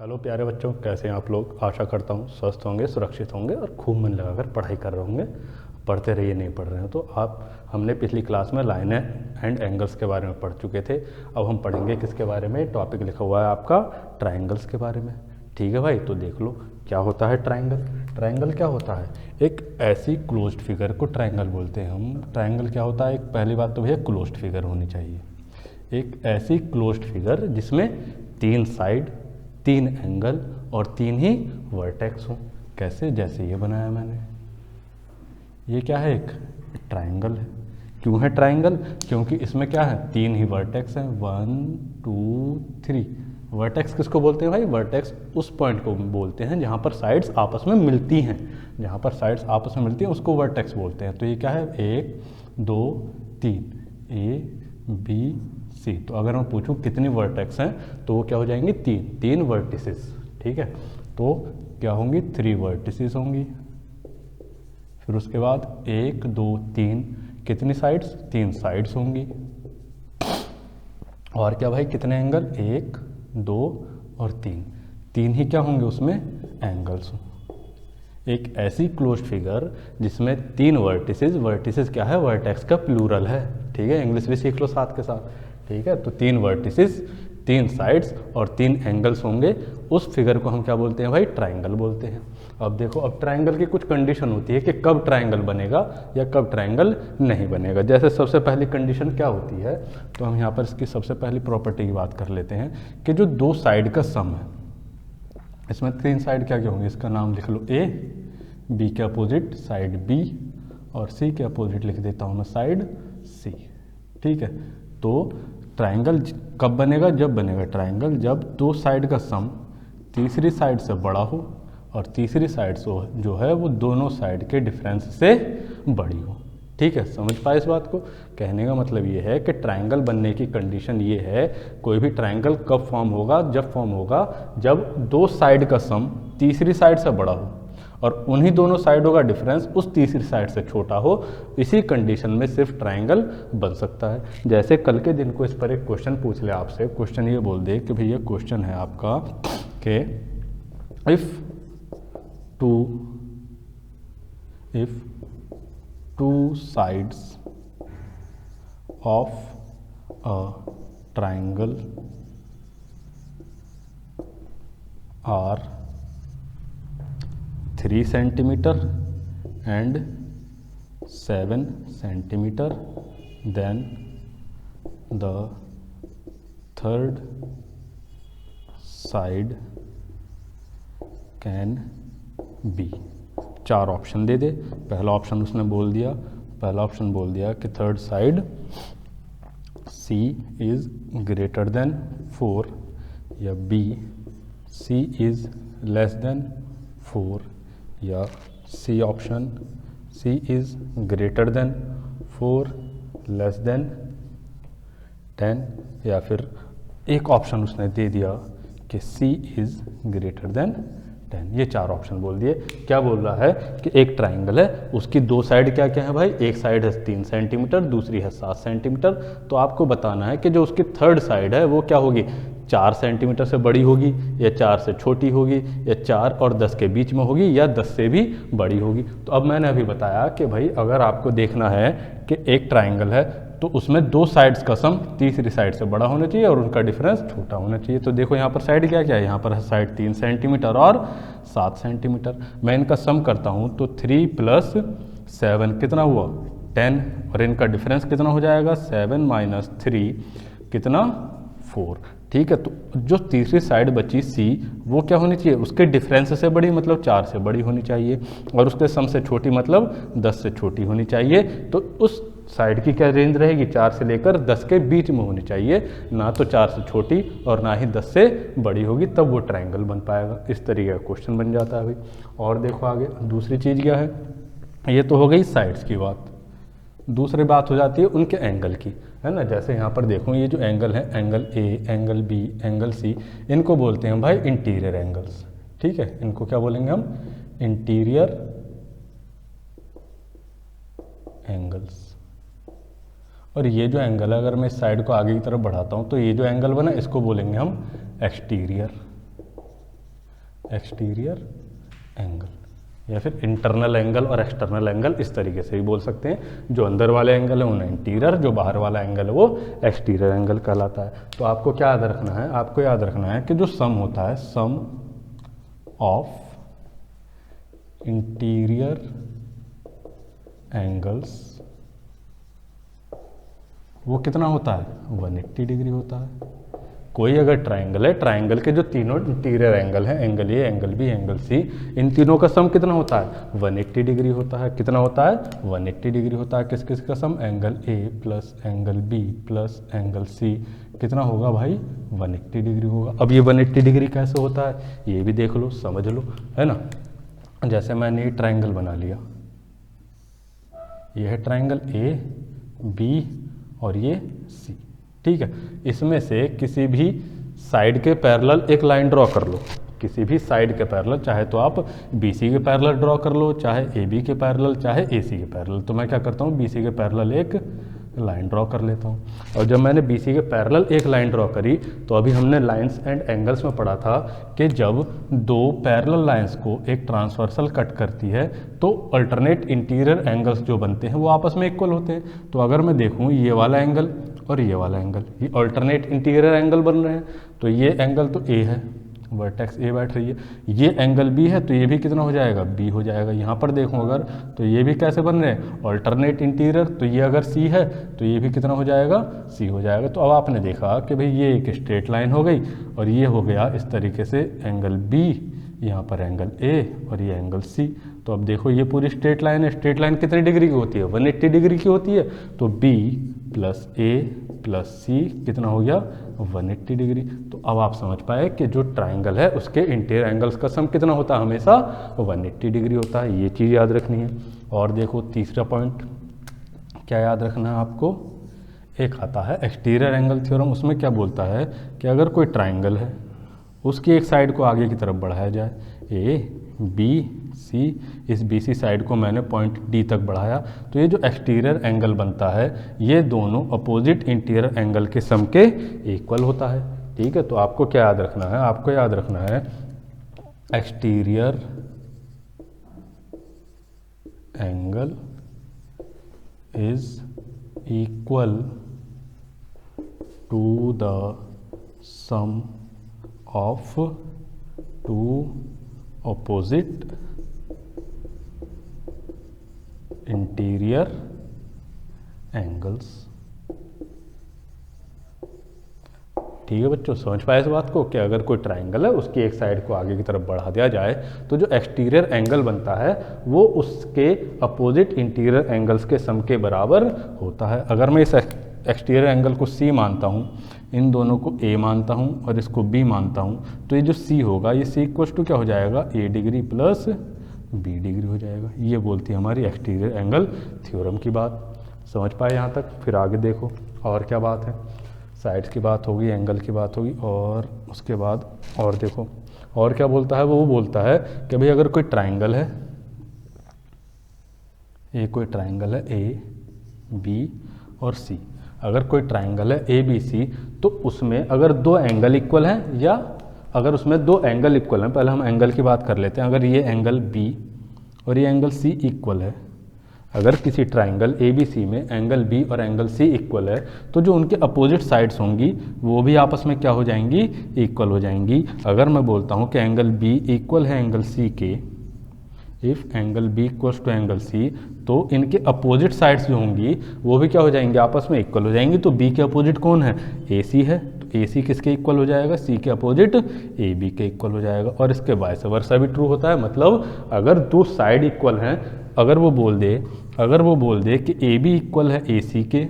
Hello प्यारे बच्चों, कैसे हैं आप लोग। आशा करता हूँ स्वस्थ होंगे, सुरक्षित होंगे और खूब मन लगाकर पढ़ाई कर रहे होंगे। पढ़ते रहिए, नहीं पढ़ रहे हो तो हमने पिछली क्लास में लाइन एंड एंगल्स के बारे में पढ़ चुके थे। अब हम पढ़ेंगे किसके बारे में। टॉपिक लिखा हुआ है आपका ट्राइंगल्स के बारे में। ठीक है भाई, तो देख लो क्या होता है ट्राइंगल। ट्राइंगल क्या होता है? एक ऐसी क्लोज्ड फिगर को ट्राइंगल बोलते हैं हम। ट्राइंगल क्या होता है? एक पहली बात तो भैया क्लोज्ड फिगर होनी चाहिए। एक ऐसी क्लोज्ड फिगर जिसमें तीन साइड, तीन एंगल और तीन ही वर्टेक्स हों। कैसे? जैसे ये बनाया मैंने। ये क्या है? एक ट्राइंगल है। क्यों है ट्राइंगल? क्योंकि इसमें क्या है? तीन ही वर्टेक्स हैं, 1 2 3। वर्टेक्स किसको बोलते हैं भाई? वर्टेक्स उस पॉइंट को बोलते हैं जहाँ पर साइड्स आपस में मिलती हैं। जहाँ पर साइड्स आपस में मिलती हैं उसको वर्टेक्स बोलते हैं। तो ये क्या है? 1 2 3, ए बी सी। तो अगर मैं पूछूं कितनी वर्टेक्स हैं तो वो क्या हो जाएंगी? तीन वर्टिसेस। ठीक है, तो क्या होंगी? 3 वर्टिसेस होंगी। फिर उसके बाद 1 2 3, कितनी साइड्स? 3 साइड्स होंगी। और क्या भाई? कितने एंगल? 1 2 और 3। तीन ही क्या होंगे उसमें? एंगल्स। एक ऐसी क्लोज्ड फिगर जिसमें तीन वर्टिसेस। वर्टिसेस क्या है? वर्टेक्स का प्लूरल है। ठीक है, इंग्लिश भी सीख लो साथ के साथ। ठीक है, तो तीन वर्टिसेस, तीन साइड्स और तीन एंगल्स होंगे। उस फिगर को हम क्या बोलते हैं भाई? ट्राइंगल बोलते हैं। अब देखो, अब ट्राइंगल की कुछ कंडीशन होती है कि कब ट्राइंगल बनेगा या कब ट्राइंगल नहीं बनेगा। जैसे सबसे पहली कंडीशन क्या होती है, तो हम यहाँ पर इसकी सबसे पहली प्रॉपर्टी की बात कर लेते हैं कि जो दो साइड का सम है, इसमें तीन साइड क्या क्या होंगे? इसका नाम लिख लो ए, बी के अपोजिट साइड बी और सी के अपोजिट लिख देता हूँ मैं साइड सी। ठीक है, तो ट्राइंगल कब बनेगा? जब बनेगा ट्राइंगल जब दो साइड का सम तीसरी साइड से बड़ा हो और तीसरी साइड से जो है वो दोनों साइड के डिफरेंस से बड़ी हो। ठीक है, समझ पाए इस बात को? कहने का मतलब ये है कि ट्राइंगल बनने की कंडीशन ये है, कोई भी ट्राइंगल कब फॉर्म होगा? जब फॉर्म होगा जब दो साइड का सम तीसरी साइड से बड़ा हो और उन्हीं दोनों साइडों का डिफरेंस उस तीसरी साइड से छोटा हो। इसी कंडीशन में सिर्फ ट्राइंगल बन सकता है। जैसे कल के दिन को इस पर एक क्वेश्चन पूछ ले आपसे। क्वेश्चन ये बोल दे कि भैया क्वेश्चन है आपका कि if two sides of a triangle are 3 centimeter and 7 centimeter, then the third side can be। चार ऑप्शन दे दे। पहला ऑप्शन उसने बोल दिया, पहला ऑप्शन बोल दिया कि third side C is greater than 4, या B C is less than 4, या C option C is greater than 4 less than 10, या फिर एक ऑप्शन उसने दे दिया कि C इज ग्रेटर देन 10। ये चार ऑप्शन बोल दिए। क्या बोल रहा है कि एक ट्राइंगल है, उसकी दो साइड क्या क्या है भाई? एक साइड है 3 सेंटीमीटर, दूसरी है 7 सेंटीमीटर। तो आपको बताना है कि जो उसकी थर्ड साइड है वो क्या होगी? 4 सेंटीमीटर से बड़ी होगी, या 4 से छोटी होगी, या 4 और 10 के बीच में होगी, या 10 से भी बड़ी होगी। तो अब मैंने अभी बताया कि भाई अगर आपको देखना है कि एक ट्राइंगल है तो उसमें दो साइड्स का सम तीसरी साइड से बड़ा होना चाहिए और उनका डिफरेंस छोटा होना चाहिए। तो देखो यहाँ पर साइड क्या क्या है? यहाँ पर है साइड 3 सेंटीमीटर और 7 सेंटीमीटर। मैं इनका सम करता हूँ तो 3 + 7 कितना हुआ? 10, और इनका डिफरेंस कितना हो जाएगा? 7 - 3 कितना? 4। ठीक है, तो जो तीसरी साइड बची C वो क्या होनी चाहिए? उसके डिफरेंस से बड़ी मतलब 4 से बड़ी होनी चाहिए, और उसके सम से छोटी मतलब 10 से छोटी होनी चाहिए। तो उस साइड की क्या रेंज रहेगी? 4 से लेकर 10 के बीच में होनी चाहिए, ना तो 4 से छोटी और ना ही 10 से बड़ी होगी, तब वो ट्राइंगल बन पाएगा। इस तरीके का क्वेश्चन बन जाता है भाई। और देखो आगे दूसरी चीज़ क्या है? ये तो हो गई साइड्स की बात। दूसरी बात हो जाती है उनके एंगल की, है ना। जैसे यहाँ पर देखो, ये जो एंगल है, angle A, angle B, angle C, इनको बोलते हैं भाई इंटीरियर एंगल्स। ठीक है, इनको क्या बोलेंगे हम? Interior angles. और ये जो एंगल है, अगर मैं इस साइड को आगे की तरफ बढ़ाता हूँ तो ये जो एंगल बना इसको बोलेंगे हम एक्सटीरियर। एक्सटीरियर एंगल, या फिर इंटरनल एंगल और एक्सटर्नल एंगल इस तरीके से भी बोल सकते हैं। जो अंदर वाले एंगल है उन्हें इंटीरियर, जो बाहर वाला एंगल है वो एक्सटीरियर एंगल कहलाता है। तो आपको क्या याद रखना है, आपको याद रखना है कि जो सम होता है, सम ऑफ इंटीरियर एंगल्स, वो कितना होता है, 180 डिग्री होता है। कोई अगर ट्राइंगल है, ट्राइंगल के जो तीनों इंटीरियर एंगल हैं, angle A, angle B, angle C, इन तीनों का सम कितना होता है, 180 डिग्री होता है। कितना होता है, 180 डिग्री होता है। किस किस का sum, angle A plus angle B plus angle C, कितना होगा भाई, 180 डिग्री होगा। अब ये 180 डिग्री कैसे होता है, ये भी देख लो, समझ लो, है ना। जैसे मैंने ये ट्राइंगल बना लिया, ये है ट्राइंगल ए, बी और ये सी, ठीक है। इसमें से किसी भी साइड के पैरेलल एक लाइन ड्रॉ कर लो, किसी भी साइड के पैरेलल, चाहे तो आप BC के पैरेलल ड्रॉ कर लो, चाहे AB के पैरेलल, चाहे AC के पैरेलल। तो मैं क्या करता हूँ, BC के पैरेलल एक लाइन ड्रॉ कर लेता हूँ। और जब मैंने BC के पैरेलल एक लाइन ड्रॉ करी, तो अभी हमने लाइंस एंड एंगल्स में पढ़ा था कि जब दो पैरेलल लाइंस को एक ट्रांसवर्सल कट करती है तो अल्टरनेट इंटीरियर एंगल्स जो बनते हैं वो आपस में इक्वल होते हैं। तो अगर मैं देखूँ ये वाला एंगल और ये वाला एंगल, ये अल्टरनेट इंटीरियर एंगल बन रहे हैं। तो ये एंगल तो A है, वर्टेक्स ए बैठ रही है, ये एंगल बी है तो ये भी कितना हो जाएगा, बी हो जाएगा। यहाँ पर देखूँ अगर, तो ये भी कैसे बन रहे हैं, अल्टरनेट इंटीरियर। तो ये अगर सी है तो ये भी कितना हो जाएगा, सी हो जाएगा। तो अब आपने देखा कि भाई ये एक स्ट्रेट लाइन हो गई और ये हो गया इस तरीके से एंगल बी, यहाँ पर एंगल ए और ये एंगल सी। तो अब देखो ये पूरी स्ट्रेट लाइन है, स्ट्रेट लाइन कितनी डिग्री की होती है, 180 डिग्री की होती है। तो बी प्लस ए प्लस सी कितना हो गया, 180 डिग्री। तो अब आप समझ पाए कि जो ट्राइंगल है उसके इंटीरियर एंगल्स का सम कितना होता है, हमेशा 180 डिग्री होता है। ये चीज़ याद रखनी है। और देखो तीसरा पॉइंट क्या याद रखना है आपको, एक आता है एक्सटीरियर एंगल थ्योरम। उसमें क्या बोलता है कि अगर कोई ट्राइंगल है, उसकी एक साइड को आगे की तरफ बढ़ाया जाए, ए बी सी, इस बी सी साइड को मैंने पॉइंट डी तक बढ़ाया, तो ये जो एक्सटीरियर एंगल बनता है ये दोनों अपोजिट इंटीरियर एंगल के सम के इक्वल होता है, ठीक है। तो आपको क्या याद रखना है, आपको याद रखना है exterior angle is equal to the sum of two opposite interior angles. ठीक है बच्चों, समझ पाए इस बात को कि अगर कोई ट्राइंगल है उसकी एक साइड को आगे की तरफ बढ़ा दिया जाए तो जो एक्सटीरियर एंगल बनता है वो उसके अपोजिट इंटीरियर एंगल्स के सम के बराबर होता है। अगर मैं इस एक्सटीरियर एंगल को C मानता हूँ, इन दोनों को A मानता हूँ और इसको B मानता हूँ, तो ये जो C होगा ये C इक्वल टू क्या हो जाएगा, A degree plus B degree हो जाएगा। ये बोलती है हमारी एक्सटीरियर एंगल थ्योरम की बात। समझ पाए यहाँ तक। फिर आगे देखो और क्या बात है, साइड्स की बात होगी, एंगल की बात होगी, और उसके बाद और देखो और क्या बोलता है। वो बोलता है कि भाई अगर कोई ट्राइंगल है, ये कोई ट्राइंगल है A B और C, अगर कोई ट्राइंगल है ABC तो उसमें अगर दो एंगल इक्वल हैं या अगर उसमें दो एंगल इक्वल हैं, पहले हम एंगल की बात कर लेते हैं। अगर ये एंगल B और ये एंगल C इक्वल है, अगर किसी ट्राइंगल ABC में एंगल B और एंगल C इक्वल है तो जो उनके अपोजिट साइड्स होंगी वो भी आपस में क्या हो जाएंगी, इक्वल हो जाएंगी। अगर मैं बोलता हूँ कि एंगल B इक्वल है एंगल C के, if angle B equals to angle C, तो इनके अपोजिट साइड्स जो होंगी वो भी क्या हो जाएंगी, आपस में इक्वल हो जाएंगी। तो B के अपोजिट कौन है, AC है, तो AC किसके इक्वल हो जाएगा, C के अपोजिट AB के इक्वल हो जाएगा। और इसके वाइस वर्सा भी ट्रू होता है, मतलब अगर दो साइड इक्वल हैं, अगर वो बोल दे कि AB इक्वल है AC के,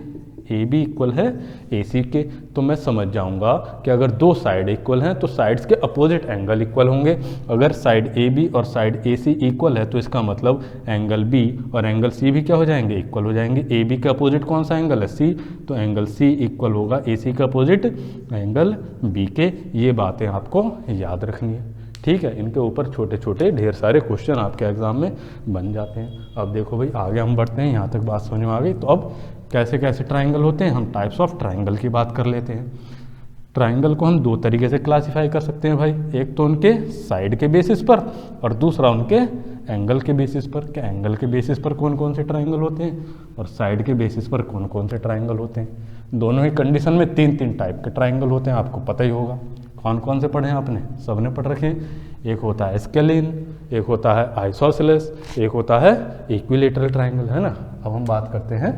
AB इक्वल है AC के, तो मैं समझ जाऊंगा कि अगर दो साइड इक्वल हैं तो साइड्स के अपोजिट एंगल इक्वल होंगे। अगर साइड AB और साइड AC इक्वल है तो इसका मतलब एंगल B और एंगल C भी क्या हो जाएंगे, इक्वल हो जाएंगे। AB के अपोजिट कौन सा एंगल है, C, तो एंगल C इक्वल होगा AC के अपोजिट एंगल B के। ये बातें आपको याद रखनी है, ठीक है। इनके ऊपर छोटे छोटे ढेर सारे क्वेश्चन आपके एग्जाम में बन जाते हैं। अब देखो भाई आगे हम बढ़ते हैं, यहाँ तक बात समझ में आ गई। तो अब कैसे कैसे ट्राइंगल होते हैं, हम टाइप्स ऑफ ट्राइंगल की बात कर लेते हैं। ट्राइंगल को हम दो तरीके से क्लासिफाई कर सकते हैं भाई, एक तो उनके साइड के बेसिस पर और दूसरा उनके एंगल के बेसिस पर। क्या एंगल के बेसिस पर कौन कौन से ट्राइंगल होते हैं और साइड के बेसिस पर कौन कौन से ट्राइंगल होते हैं। दोनों ही कंडीशन में तीन तीन टाइप के ट्राइंगल होते हैं, आपको पता ही होगा। कौन कौन से पढ़े हैं आपने, सबने पढ़ रखे हैं। एक होता है स्केलिन, एक होता है आइसोसेलेस, एक होता है इक्विलेटरल ट्राइंगल, है ना। अब हम बात करते हैं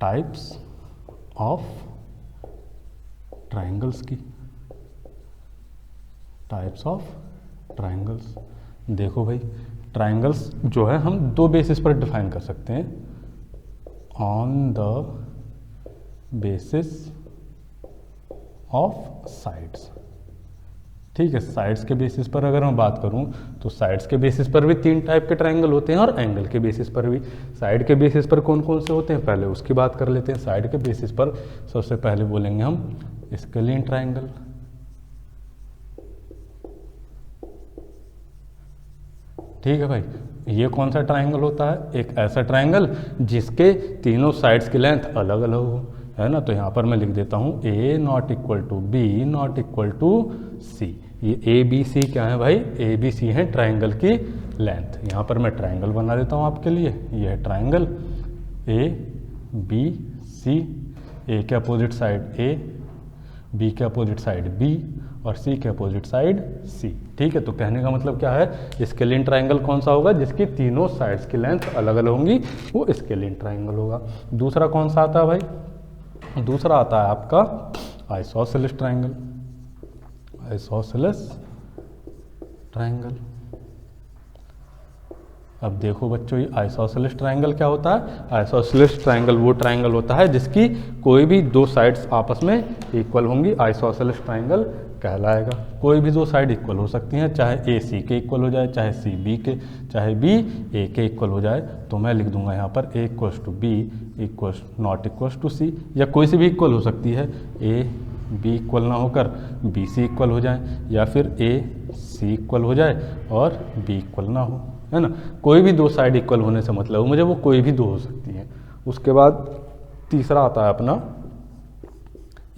टाइप्स ऑफ ट्राइंगल्स की। टाइप्स ऑफ ट्राइंगल्स, देखो भाई ट्राइंगल्स जो है हम दो बेसिस पर डिफाइन कर सकते हैं, on the basis of sides. ठीक है, साइड्स के बेसिस पर अगर मैं बात करूं तो साइड्स के बेसिस पर भी तीन टाइप के ट्राइंगल होते हैं और एंगल के बेसिस पर भी। साइड के बेसिस पर कौन कौन से होते हैं पहले उसकी बात कर लेते हैं। साइड के बेसिस पर सबसे पहले बोलेंगे हम स्केलिन ट्राइंगल। ठीक है भाई, ये कौन सा ट्राइंगल होता है, एक ऐसा ट्राइंगल जिसके तीनों साइड्स की लेंथ अलग अलग हो, है ना। तो यहाँ पर मैं लिख देता हूँ A not equal to B not equal to C. ये ए बी सी क्या है भाई, ए बी सी है ट्राइंगल की लेंथ। यहाँ पर मैं ट्राइंगल बना देता हूँ आपके लिए, ये है triangle A B C. A के अपोजिट साइड ए, बी के अपोजिट साइड बी और सी के अपोजिट साइड सी। ठीक है, तो कहने का मतलब क्या है, स्केलिन ट्राइंगल कौन सा होगा जिसकी तीनों साइड्स की लेंथ अलग अलग होंगी, वो स्केलिन ट्राइंगल होगा। दूसरा कौन सा आता है भाई, दूसरा आता है आपका आइसोसेलेस ट्राइंगल। आइसोसेलेस ट्राइंगल, अब देखो बच्चों ये आइसोसेलेस ट्राइंगल क्या होता है। आइसोसेलेस ट्राइंगल वो ट्राइंगल होता है जिसकी कोई भी दो साइड्स आपस में इक्वल होंगी, आइसोसेलेस ट्राइंगल कहलाएगा। कोई भी दो साइड इक्वल हो सकती हैं, चाहे ए सी के इक्वल हो जाए, चाहे सी बी के, चाहे बी ए के इक्वल हो जाए। तो मैं लिख दूंगा यहाँ पर A equals to B equals not equals to C, या कोई सी भी इक्वल हो सकती है। ए बी इक्वल ना होकर बी सी इक्वल हो जाए, या फिर ए सी इक्वल हो जाए और बी इक्वल ना हो, है ना। कोई भी दो साइड इक्वल होने से मतलब मुझे वो कोई भी दो हो सकती हैं। उसके बाद तीसरा आता है अपना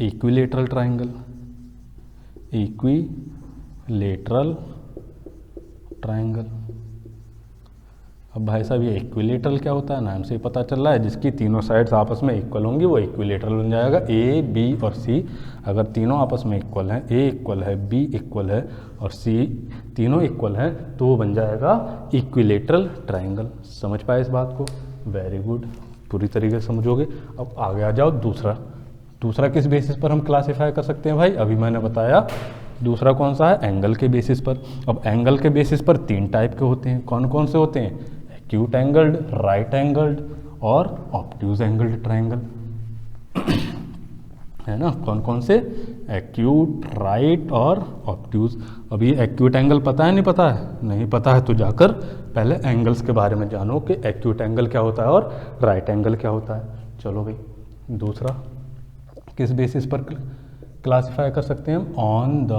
इक्विलेटरल ट्राइंगल। इक्विलेटरल ट्राइंगल, अब भाई साहब ये इक्विलेटरल क्या होता है, नाम से ही पता चल रहा है, जिसकी तीनों साइड्स आपस में इक्वल होंगी वो इक्विलेटरल बन जाएगा। ए बी और सी अगर तीनों आपस में इक्वल हैं, ए इक्वल है, बी इक्वल है और सी तीनों इक्वल हैं, तो वो बन जाएगा इक्विलेटरल ट्राइंगल। समझ पाए इस बात को, वेरी गुड, पूरी तरीके से समझोगे। अब आगे आ जाओ दूसरा। दूसरा किस बेसिस पर हम क्लासीफाई कर सकते हैं भाई, अभी मैंने बताया दूसरा कौन सा है, एंगल के बेसिस पर। अब एंगल के बेसिस पर तीन टाइप के होते हैं, कौन कौन से होते हैं, एक्यूट एंगल्ड, राइट एंगल्ड और ऑब्ट्यूज एंगल्ड ट्राइंगल, है ना। कौन कौन से, एक्यूट, राइट और ऑब्ट्यूज। अभी एक्यूट एंगल पता है नहीं पता है, नहीं पता है तो जाकर पहले एंगल्स के बारे में जानो कि एक्यूट एंगल क्या होता है और राइट एंगल क्या होता है। चलो भाई, दूसरा किस बेसिस पर क्लासिफाई कर सकते हैं हम, on the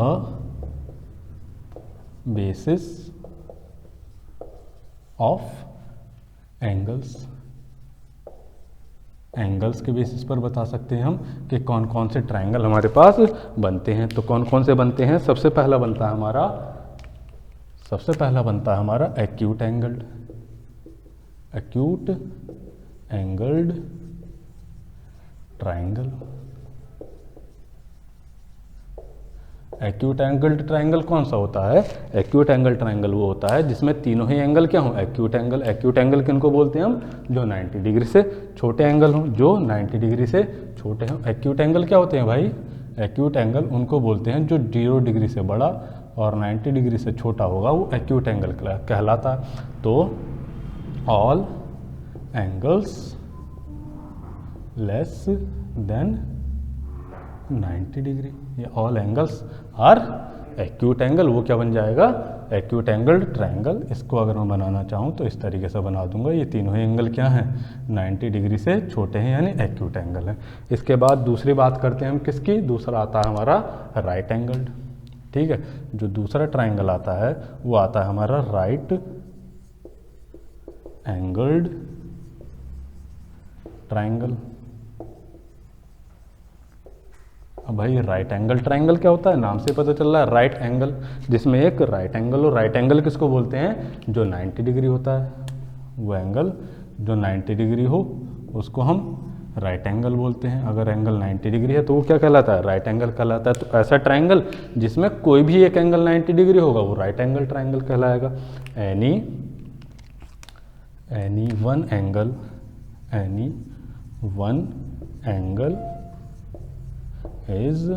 basis of angles. Angles के बेसिस पर बता सकते हैं हम कि कौन कौन से ट्राइंगल हमारे पास बनते हैं। तो कौन कौन से बनते हैं, सबसे पहला बनता है हमारा acute angled. Acute angled triangle. Acute angled triangle कौन सा होता है, एक्यूट एंगल ट्राइंगल वो होता है जिसमें तीनों ही एंगल क्या हो, एक्यूट एंगल। एक्यूट एंगल किनको बोलते हैं हम, जो 90 डिग्री से छोटे एंगल हों, जो 90 डिग्री से छोटे हों। एक्यूट एंगल क्या होते हैं भाई, एक्यूट एंगल उनको बोलते हैं जो 0 डिग्री से बड़ा और 90 डिग्री से छोटा होगा, वो एक्यूट एंगल कहलाता है। तो all angles less than 90 degree, ये all angles are acute angle, वो क्या बन जाएगा, एक्यूट एंगल ट्राइंगल। इसको अगर मैं बनाना चाहूँ तो इस तरीके से बना दूंगा। ये तीनों ही एंगल क्या हैं, 90 डिग्री से छोटे हैं, यानी एक्यूट एंगल है। इसके बाद दूसरी बात करते हैं हम किसकी, दूसरा आता है हमारा राइट एंगल। ठीक है, जो दूसरा ट्राइंगल आता है वो आता है हमारा राइट एंगल्ड ट्राइंगल। अब भाई राइट एंगल ट्राइंगल क्या होता है, नाम से पता चल रहा है राइट एंगल, जिसमें एक राइट एंगल हो। राइट एंगल किसको बोलते हैं, जो 90 डिग्री होता है, वो एंगल जो 90 डिग्री हो उसको हम राइट एंगल बोलते हैं। अगर एंगल 90 डिग्री है तो वो क्या कहलाता है, राइट एंगल कहलाता है। तो ऐसा ट्राइंगल जिसमें कोई भी एक एंगल 90 डिग्री होगा वो राइट एंगल ट्राइंगल कहलाएगा। Any one angle is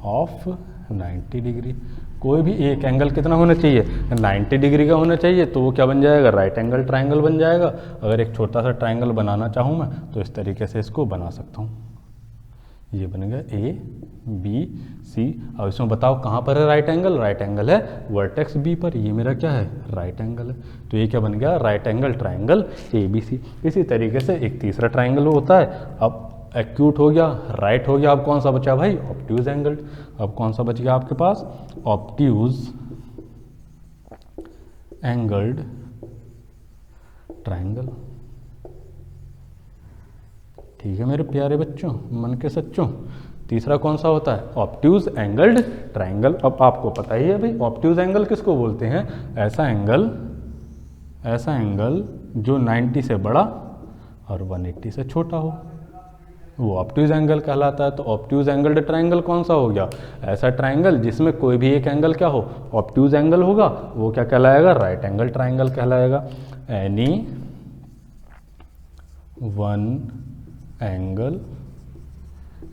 of 90 degree. कोई भी एक एंगल कितना होना चाहिए, 90 डिग्री का होना चाहिए, तो वो क्या बन जाएगा, राइट एंगल ट्राइंगल बन जाएगा। अगर एक छोटा सा ट्राइंगल बनाना चाहूँ मैं तो इस तरीके से इसको बना सकता हूँ। ये बन गया ए बी सी। अब इसमें बताओ कहाँ पर है राइट एंगल, राइट एंगल है वर्टेक्स बी पर, ये मेरा क्या है, राइट एंगल है। तो ये क्या बन गया, right angle triangle A B C. इसी तरीके से एक तीसरा ट्राइंगल होता है। अब एक्यूट हो गया, राइट हो गया, अब कौन सा बचा भाई, ऑब्ट्यूज एंगल। अब कौन सा बच गया आपके पास, ऑब्ट्यूज एंगल्ड ट्राइंगल। ठीक है मेरे प्यारे बच्चों, मन के सच्चों। तीसरा कौन सा होता है, ऑब्ट्यूज एंगल्ड ट्राइंगल। अब आपको पता ही है भाई ऑब्ट्यूज एंगल किसको बोलते हैं, ऐसा एंगल जो 90 से बड़ा और 180 से छोटा हो, वो ऑब्ट्यूज एंगल कहलाता है। तो ऑब्ट्यूज एंगल्ड ट्राइंगल कौन सा हो गया, ऐसा ट्राइंगल जिसमें कोई भी एक एंगल क्या हो, ऑब्ट्यूज एंगल होगा, वो क्या कहलाएगा, राइट एंगल ट्राइंगल कहलाएगा। Any one angle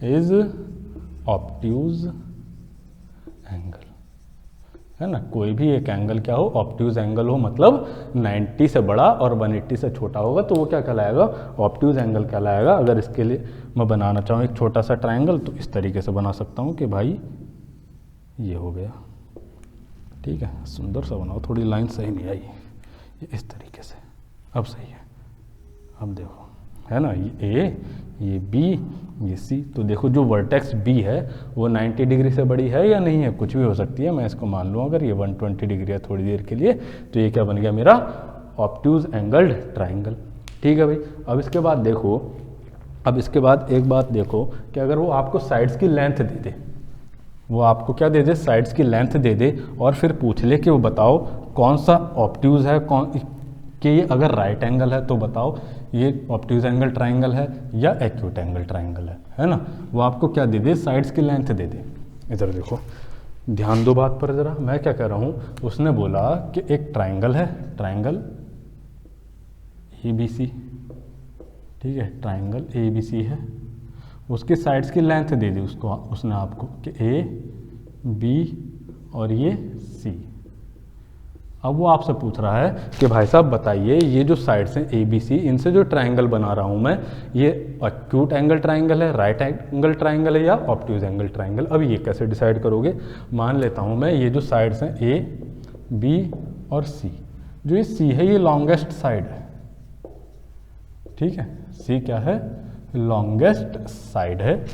is obtuse angle, है ना। कोई भी एक एंगल क्या हो, ऑब्ट्यूज एंगल हो, मतलब 90 से बड़ा और 180 से छोटा होगा, तो वो क्या कहलाएगा, ऑब्ट्यूज एंगल कहलाएगा। अगर इसके लिए मैं बनाना चाहूँ एक छोटा सा ट्राइंगल तो इस तरीके से बना सकता हूँ कि भाई ये हो गया, ठीक है, सुंदर सा बनाओ, थोड़ी लाइन सही नहीं आई, ये इस तरीके से, अब सही है। अब देखो, है ना, ये ए, ये बी, ये सी। तो देखो जो वर्टेक्स बी है वो 90 डिग्री से बड़ी है या नहीं है, कुछ भी हो सकती है, मैं इसको मान लूँ अगर ये 120 डिग्री है थोड़ी देर के लिए, तो ये क्या बन गया मेरा ऑब्ट्यूज एंगल्ड ट्राइंगल। ठीक है भाई। अब इसके बाद देखो, अब इसके बाद एक बात देखो कि अगर वो आपको साइड्स की लेंथ दे दे, वो आपको क्या दे दे, साइड्स की लेंथ दे दे, और फिर पूछ ले कि वो बताओ कौन सा ऑब्ट्यूज है, कौन कि ये अगर राइट एंगल है तो बताओ ये ऑब्ट्यूज एंगल ट्राइंगल है या एक्यूट एंगल ट्राइंगल है ना। वो आपको क्या दे दे, साइड्स की लेंथ दे दे। इधर देखो, ध्यान दो बात पर ज़रा, मैं क्या कह रहा हूँ, उसने बोला कि एक ट्राइंगल है, ट्राइंगल ए बी सी, ठीक है, ट्राइंगल ए बी सी है, उसकी साइड्स की लेंथ दे दी उसको, उसने आपको कि ए बी और ये सी। अब वो आपसे पूछ रहा है कि भाई साहब बताइए ये जो साइड्स हैं ए बी सी, इनसे जो ट्राइंगल बना रहा हूँ मैं, ये एक्यूट एंगल ट्राइंगल है, राइट एंगल ट्राइंगल है या ऑब्ट्यूज एंगल ट्राइंगल। अब ये कैसे डिसाइड करोगे, मान लेता हूँ मैं ये जो साइड्स हैं ए बी और सी, जो ये सी है ये लॉन्गेस्ट साइड है, ठीक है, सी क्या है, लॉन्गेस्ट साइड है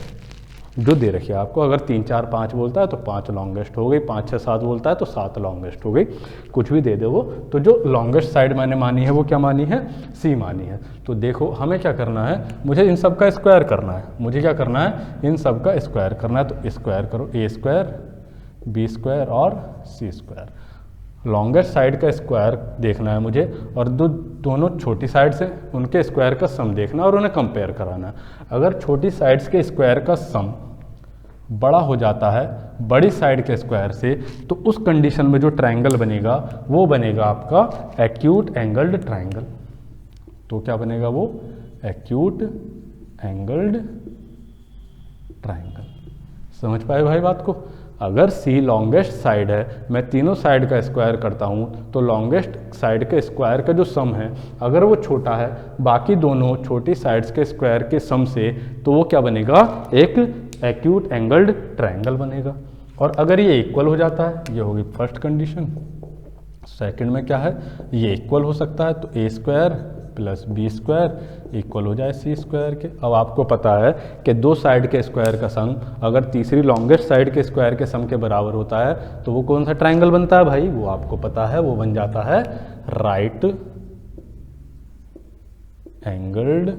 जो दे रखी है आपको। अगर 3 4 5 बोलता है तो 5 लॉन्गेस्ट हो गई, 5 6 7 बोलता है तो 7 लॉन्गेस्ट हो गई, कुछ भी दे दे वो। तो जो लॉन्गेस्ट साइड मैंने मानी है वो क्या मानी है, सी मानी है। तो देखो हमें क्या करना है, मुझे इन सब का स्क्वायर करना है, मुझे क्या करना है, इन सब का स्क्वायर करना है। तो स्क्वायर करो, ए स्क्वायर बी स्क्वायर और सी स्क्वायर। लॉन्गेस्ट साइड का स्क्वायर देखना है मुझे, और दोनों छोटी साइड से उनके स्क्वायर का सम देखना और उन्हें कंपेयर कराना है। अगर छोटी साइड्स के स्क्वायर का सम बड़ा हो जाता है बड़ी साइड के स्क्वायर से, तो उस कंडीशन में जो ट्राइंगल बनेगा वो बनेगा आपका एक्यूट एंगल्ड ट्राइंगल। तो क्या बनेगा वो, एक्यूट एंगल्ड ट्राइंगल। समझ पाए भाई बात को। अगर सी लॉन्गेस्ट साइड है, मैं तीनों साइड का स्क्वायर करता हूँ, तो लॉन्गेस्ट साइड के स्क्वायर का जो सम है अगर वो छोटा है बाकी दोनों छोटी साइड्स के स्क्वायर के सम से, तो वो क्या बनेगा, एक एक्यूट एंगल्ड ट्राइंगल बनेगा। और अगर ये इक्वल हो जाता है, ये होगी फर्स्ट कंडीशन। सेकंड में क्या है, ये इक्वल हो सकता है, तो A square plus B square equal हो जाए सी स्क्वायर के। अब आपको पता है कि दो साइड के स्क्वायर का सम अगर तीसरी लॉन्गेस्ट साइड के स्क्वायर के सम के बराबर होता है तो वो कौन सा ट्राइंगल बनता है भाई, वो आपको पता है, वो बन जाता है राइट एंगल्ड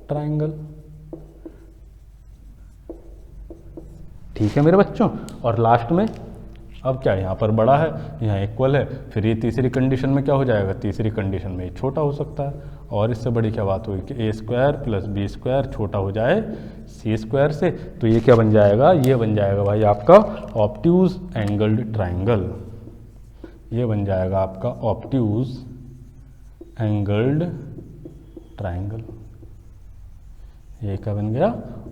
ट्राइंगल। ठीक है मेरे बच्चों। और लास्ट में अब क्या है, यहाँ पर बड़ा है, यहाँ इक्वल है, फिर ये तीसरी कंडीशन में क्या हो जाएगा, तीसरी कंडीशन में ये छोटा हो सकता है। और इससे बड़ी क्या बात हुई कि a² + b² छोटा हो जाए c² से, तो ये क्या बन जाएगा, ये बन जाएगा भाई आपका ऑब्ट्यूज एंगल्ड ट्राइंगल। ये बन जाएगा आपका ऑब्ट्यूज एंगल्ड ट्राइंगल। ये क्या बन गया,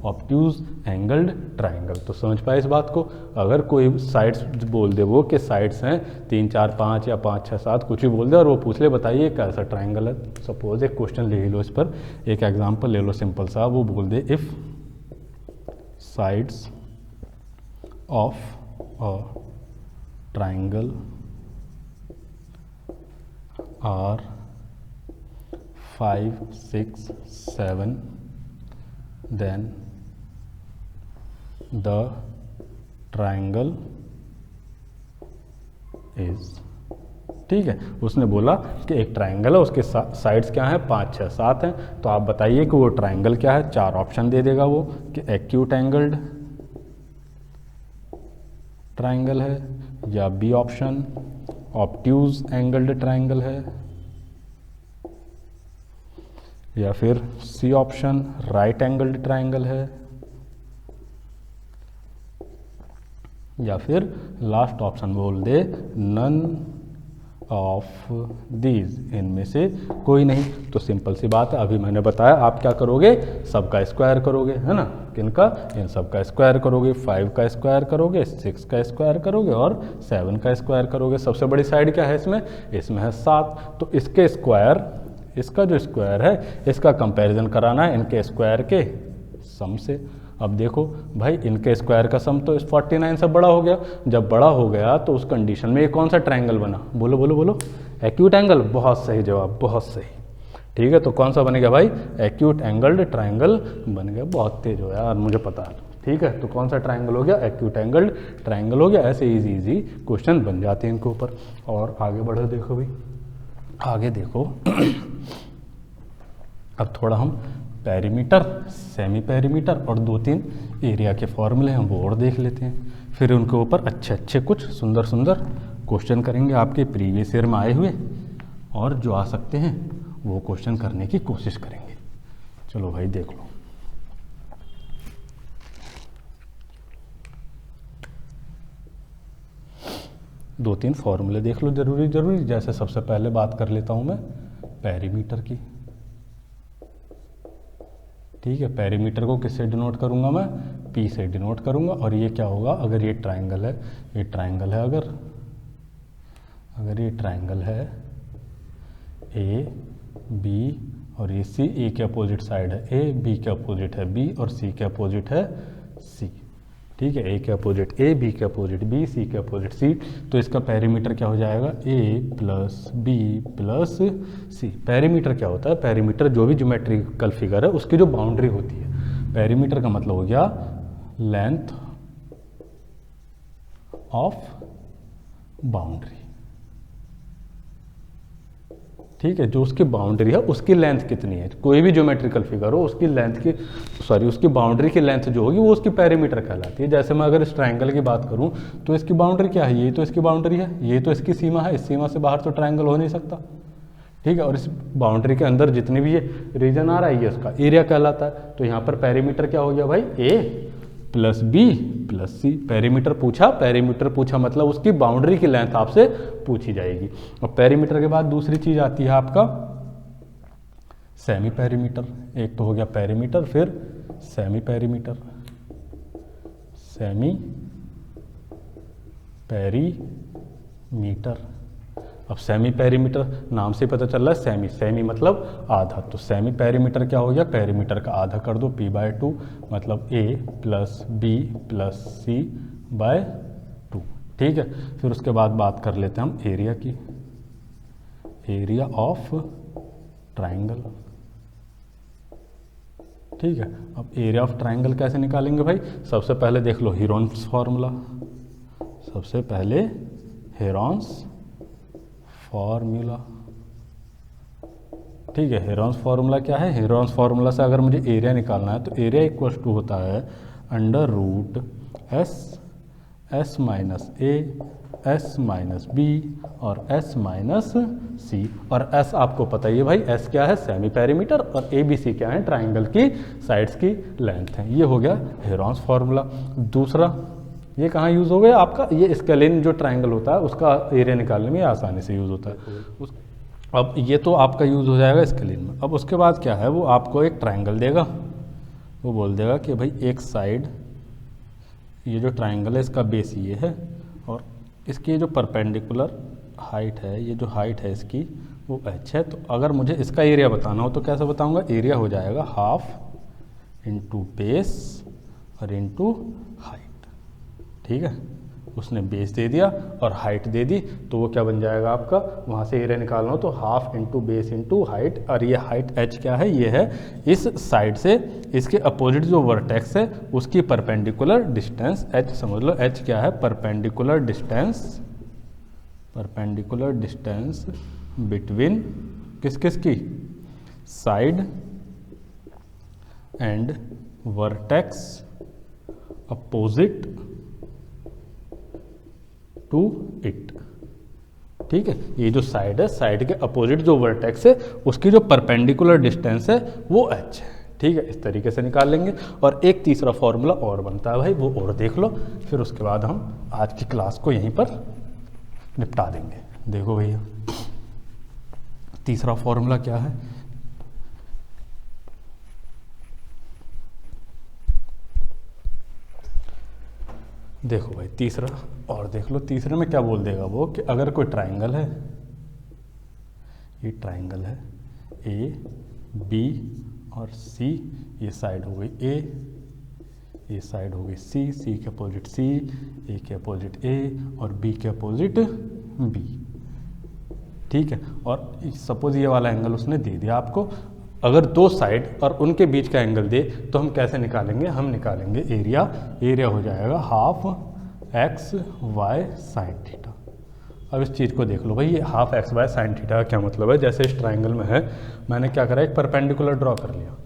ऑब्ट्यूज एंगल्ड ट्राइंगल। तो समझ पाए इस बात को। अगर कोई साइड्स बोल दे वो कि साइड्स हैं 3 4 5 या 5 6 7 कुछ भी बोल दे और वो पूछ ले बताइए कैसा ट्राइंगल है, सपोज एक क्वेश्चन ले लो, इस पर एक एग्जांपल ले लो सिंपल सा। वो बोल दे if sides of a triangle are 5 6 7 then the triangle is, ठीक है। उसने बोला कि एक ट्राइंगल है, उसके साइड्स क्या हैं, 5 6 7 हैं, तो आप बताइए कि वो ट्राइंगल क्या है। 4 ऑप्शन दे देगा वो कि एक्यूट एंगल्ड ट्राइंगल है, या B option obtuse angled triangle है, या फिर C option right angled triangle है, या फिर लास्ट ऑप्शन बोल दे नन ऑफ दीज, इनमें से कोई नहीं। तो सिंपल सी बात है, अभी मैंने बताया आप क्या करोगे, सबका स्क्वायर करोगे, है ना, किनका, इन सब का स्क्वायर करोगे, 5 का स्क्वायर करोगे, 6 का स्क्वायर करोगे और 7 का स्क्वायर करोगे। सबसे बड़ी साइड क्या है इसमें, इसमें है 7, तो इसके स्क्वायर, इसका जो स्क्वायर है इसका कंपैरिजन कराना है इनके स्क्वायर के सम से। अब देखो भाई इनके स्क्वायर का सम तो इस 49 से बड़ा हो गया, जब बड़ा हो गया तो उस कंडीशन में ये कौन सा ट्रायंगल बना, बोलो बोलो बोलो, एक्यूट एंगल। बहुत सही जवाब, बहुत सही, ठीक है। तो कौन सा बनेगा भाई, एक्यूट एंगल्ड ट्रायंगल बन गया। बहुत तेज हो यार, मुझे पता है, ठीक है। तो कौन सा ट्रायंगल हो गया, एक्यूट एंगल्ड ट्रायंगल हो गया। ऐसे इजी इजी क्वेश्चन बन जाते हैं इनके ऊपर। और आगे बढ़ो, देखो भाई आगे देखो अब थोड़ा हम पेरीमीटर, सेमी पेरीमीटर और 2-3 एरिया के फॉर्मूले हैं वो और देख लेते हैं। फिर उनके ऊपर अच्छे अच्छे कुछ सुंदर सुंदर क्वेश्चन करेंगे आपके प्रीवियस ईयर में आए हुए, और जो आ सकते हैं वो क्वेश्चन करने की कोशिश करेंगे। चलो भाई देख लो। दो तीन फॉर्मूले देख लो जरूरी। जैसे सबसे पहले बात कर लेता हूं मैं पेरीमीटर की, ठीक है। पेरीमीटर को किससे डिनोट करूंगा मैं, P से डिनोट करूंगा। और ये क्या होगा, अगर ये ट्रायंगल है, ये ट्रायंगल है, अगर ये ट्रायंगल है A B और ये C, A के अपोजिट साइड है A, B के अपोजिट है B और C के अपोजिट है C, ठीक है। A के अपोजिट A, B के अपोजिट B, C के अपोजिट C। तो इसका पेरीमीटर क्या हो जाएगा, A + B + C। पेरीमीटर क्या होता है, पेरीमीटर जो भी ज्योमेट्रिकल फिगर है उसकी जो बाउंड्री होती है। पेरीमीटर का मतलब हो गया लेंथ ऑफ बाउंड्री, ठीक है। जो उसकी बाउंड्री है उसकी लेंथ कितनी है, कोई भी ज्योमेट्रिकल फिगर हो उसकी लेंथ की, उसकी बाउंड्री की लेंथ जो होगी वो उसकी पेरीमीटर कहलाती है। जैसे मैं अगर इस ट्रायंगल की बात करूं तो इसकी बाउंड्री क्या है, ये तो इसकी बाउंड्री है, ये तो इसकी सीमा है, इस सीमा से बाहर तो ट्रायंगल हो नहीं सकता, ठीक है। और इस बाउंड्री के अंदर जितने भी ये रीजन आ रहा है ये उसका एरिया कहलाता है। तो यहाँ पर पेरीमीटर क्या हो गया भाई, A + B + C। पेरीमीटर पूछा मतलब उसकी बाउंड्री की लेंथ आपसे पूछी जाएगी। और पेरीमीटर के बाद दूसरी चीज आती है आपका सेमी पेरीमीटर। एक तो हो गया पेरीमीटर, फिर सेमी पेरीमीटर। सेमी पेरीमीटर, अब सेमी पेरीमीटर नाम से पता चल रहा है, सेमी मतलब आधा। तो सेमी पेरीमीटर क्या हो गया, पेरीमीटर का आधा कर दो P/2, मतलब A + B + C/2, ठीक है। फिर उसके बाद बात कर लेते हैं हम एरिया की, एरिया ऑफ ट्रायंगल, ठीक है। अब एरिया ऑफ ट्रायंगल कैसे निकालेंगे भाई, सबसे पहले देख लो हीरोन्स फॉर्मूला। सबसे पहले हेरॉन्स फॉर्मूला, ठीक है। हेरॉन्स फॉर्मूला क्या है, हेरॉन्स फॉर्मूला से अगर मुझे एरिया निकालना है तो एरिया = होता है √, एस माइनस ए, एस माइनस बी और एस माइनस सी। और एस आपको पता ही है भाई, एस क्या है, सेमी पेरीमीटर, और ए बी सी क्या है, ट्राइंगल की साइड्स की लेंथ है। ये हो गया हेरॉन्स फार्मूला। दूसरा, ये कहाँ यूज़ हो गया आपका, ये स्केलिन जो ट्राइंगल होता है उसका एरिया निकालने में आसानी से यूज़ होता है। अब ये तो आपका यूज़ हो जाएगा स्केलिन में। अब उसके बाद क्या है, वो आपको एक ट्राइंगल देगा, वो बोल देगा कि भाई एक साइड, ये जो ट्राइंगल है इसका बेस ये है, और इसकी जो परपेंडिकुलर हाइट है, ये जो हाइट है इसकी वो h है। तो अगर मुझे इसका एरिया बताना हो तो कैसे बताऊंगा, एरिया हो जाएगा हाफ इंटू बेस और इंटू हाइट। ठीक है, उसने बेस दे दिया और हाइट दे दी, तो वो क्या बन जाएगा आपका, वहाँ से एरिया निकालना हो तो half into base into height. और ये हाइट h क्या है, ये है इस साइड से इसके अपोजिट जो वर्टेक्स है उसकी परपेंडिकुलर डिस्टेंस h। समझ लो h क्या है, परपेंडिकुलर डिस्टेंस बिटवीन किस किस की, side and vertex opposite to it. ठीक है, ये जो साइड है, साइड के अपोजिट जो वर्टेक्स है उसकी जो परपेंडिकुलर डिस्टेंस है वो h है। ठीक है, इस तरीके से निकाल लेंगे। और एक तीसरा फॉर्मूला और बनता है भाई, वो और देख लो, फिर उसके बाद हम आज की क्लास को यहीं पर निपटा देंगे। देखो भैया, तीसरा फॉर्मूला क्या है, देखो भाई तीसरा, और देख लो तीसरे में क्या बोल देगा वो, कि अगर कोई ट्राइंगल है, ये ट्राइंगल है ए बी और सी, ये साइड हो गई ए, ये साइड हो गई सी, सी के अपोजिट सी, ए के अपोजिट ए और बी के अपोजिट बी। ठीक है, और सपोज ये वाला एंगल उसने दे दिया आपको, अगर दो साइड और उनके बीच का एंगल दे तो हम कैसे निकालेंगे, हम निकालेंगे एरिया। एरिया हो जाएगा half x y sine theta. अब इस चीज़ को देख लो भाई, ये half x y sine theta का क्या मतलब है, जैसे इस ट्राइंगल में है, मैंने क्या करा, एक परपेंडिकुलर ड्रॉ कर लिया,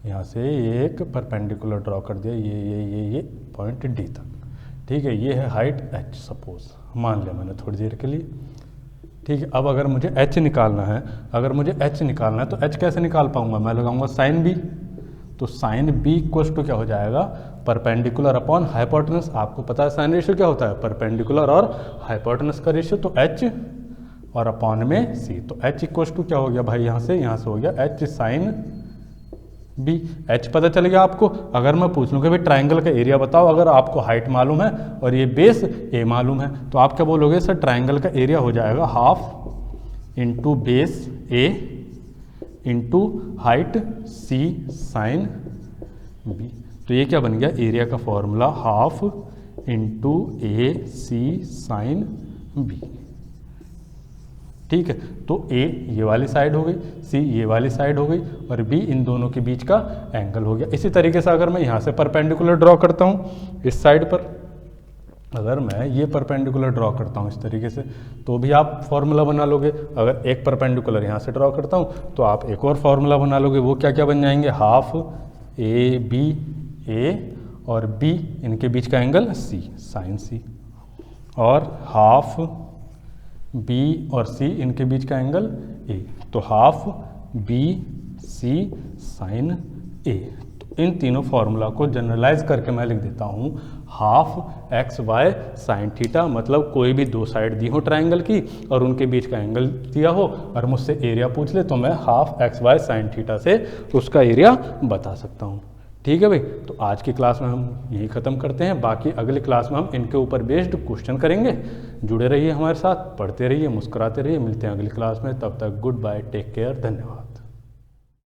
यहाँ से एक परपेंडिकुलर ड्रॉ कर दिया, ये पॉइंट डी तक। ठीक है, ये है हाइट h सपोज, मान लिया मैंने थोड़ी देर के लिए। ठीक है, अब अगर मुझे h निकालना है, तो h कैसे निकाल पाऊंगा, मैं लगाऊंगा साइन b। तो साइन b इक्वल्स टू क्या हो जाएगा, परपेंडिकुलर अपॉन हाइपोटेनस। आपको पता है साइन रेशियो क्या होता है, परपेंडिकुलर और हाइपोटेनस का रेशियो, तो h और अपॉन में c। तो h इक्वल्स टू क्या हो गया भाई, यहाँ से हो गया h साइन b। h पता चल गया आपको। अगर मैं पूछ लूँ कि भाई ट्राइंगल का एरिया बताओ, अगर आपको हाइट मालूम है और ये बेस a मालूम है, तो आप क्या बोलोगे, सर ट्राइंगल का एरिया हो जाएगा half into base a into height c sine b। तो ये क्या बन गया, एरिया का formula half into a c sine b। ठीक है, तो A ये वाली साइड हो गई, C ये वाली साइड हो गई, और B इन दोनों के बीच का एंगल हो गया। इसी तरीके से अगर मैं यहाँ से परपेंडिकुलर ड्रॉ करता हूँ इस साइड पर, अगर मैं ये परपेंडिकुलर ड्रॉ करता हूँ इस तरीके से, तो भी आप फॉर्मूला बना लोगे। अगर एक परपेंडिकुलर यहाँ से ड्रॉ करता हूँ तो आप एक और फॉर्मूला बना लोगे। वो क्या क्या बन जाएंगे, हाफ ए बी, ए और बी इनके बीच का एंगल C साइन C, और हाफ बी और सी इनके बीच का एंगल ए, तो हाफ बी सी साइन ए। तो इन तीनों फार्मूला को जनरलाइज करके मैं लिख देता हूँ half x y sine theta. मतलब कोई भी दो साइड दी हो ट्राइंगल की और उनके बीच का एंगल दिया हो और मुझसे एरिया पूछ ले, तो मैं half x y sine theta से उसका एरिया बता सकता हूँ। ठीक है भाई, तो आज की क्लास में हम यही ख़त्म करते हैं। बाकी अगली क्लास में हम इनके ऊपर बेस्ड क्वेश्चन करेंगे। जुड़े रहिए हमारे साथ, पढ़ते रहिए, मुस्कुराते रहिए। मिलते हैं अगली क्लास में, तब तक गुड बाय, टेक केयर, धन्यवाद।